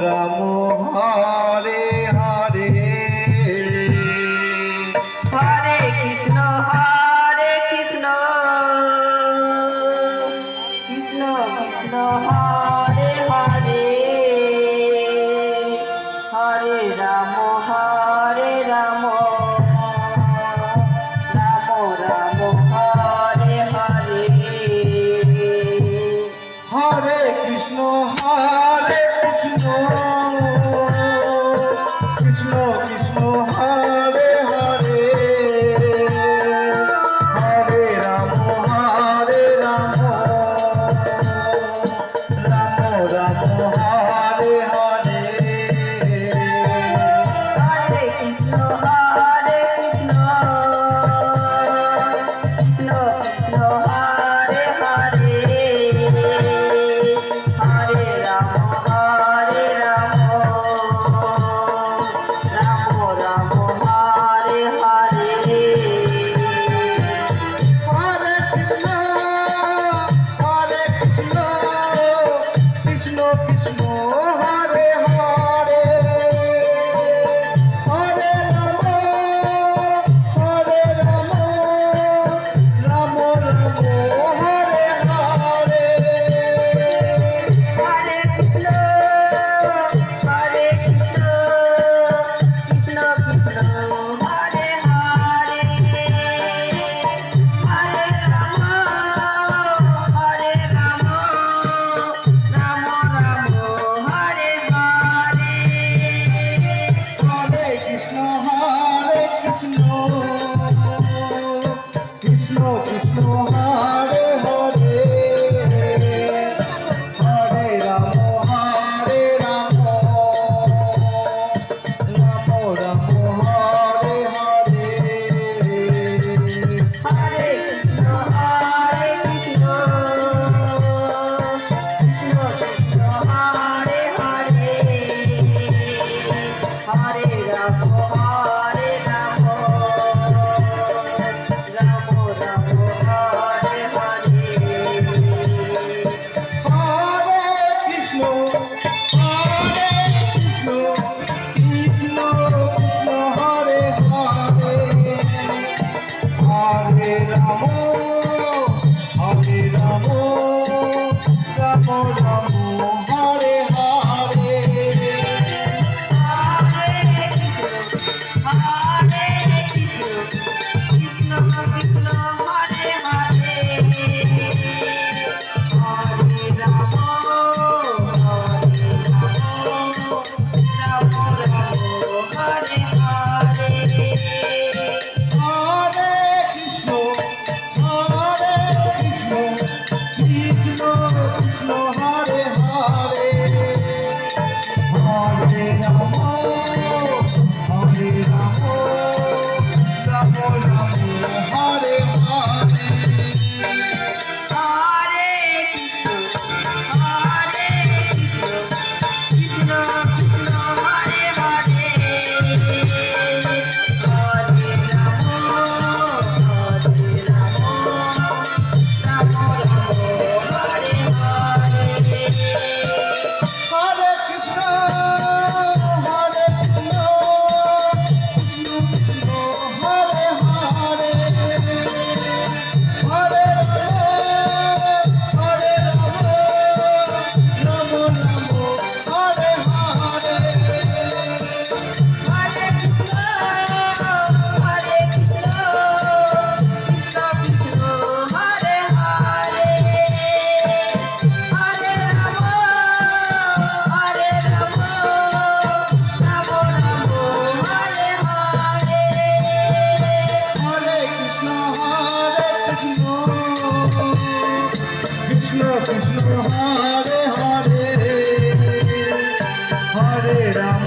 Ram Hare Hare Hare Krishna Krishna Krishna Hare Hare Hare Ram Ram Ram Hare Hare Hare Krishna Krishna Krishna Krishna Hare Hare Hare Ram Ram Ram Hare Hare Hare Krishna Krishna Krishna Krishna Hare Hare Hare Ram Ram Ram Hare Hare Hare Krishna Krishna Krishna Hare Hare Hare Ram Ram Ram Hare Hare Hare Krishna Krishna Krishna Hare Hare Hare Ram Ram Ram Hare Hare Hare Krishna Krishna Krishna Hare Hare Hare Ram Ram Ram Hare Hare Hare Krishna Krishna Krishna Hare Hare Hare Ram Ram Ram Hare Hare Hare Krishna Krishna Krishna Hare Hare Hare Ram Ram Ram Hare Hare Hare Krishna Krishna Hare Hare Hare Ram Ram Hare Hare Hare Krishna Krishna Krishna Hare Hare Hare Ram Ram Hare Hare Hare Krishna Krishna Krishna Hare Hare Hare Ram Ram Hare Hare Hare Krishna Krishna Hare Hare Hare Ram Hare Hare Hare Krishna Krishna Krishna Hare Hare Hare Ram Ram Hare Hare Hare Krishna Krishna Krishna Hare Hare Hare Ram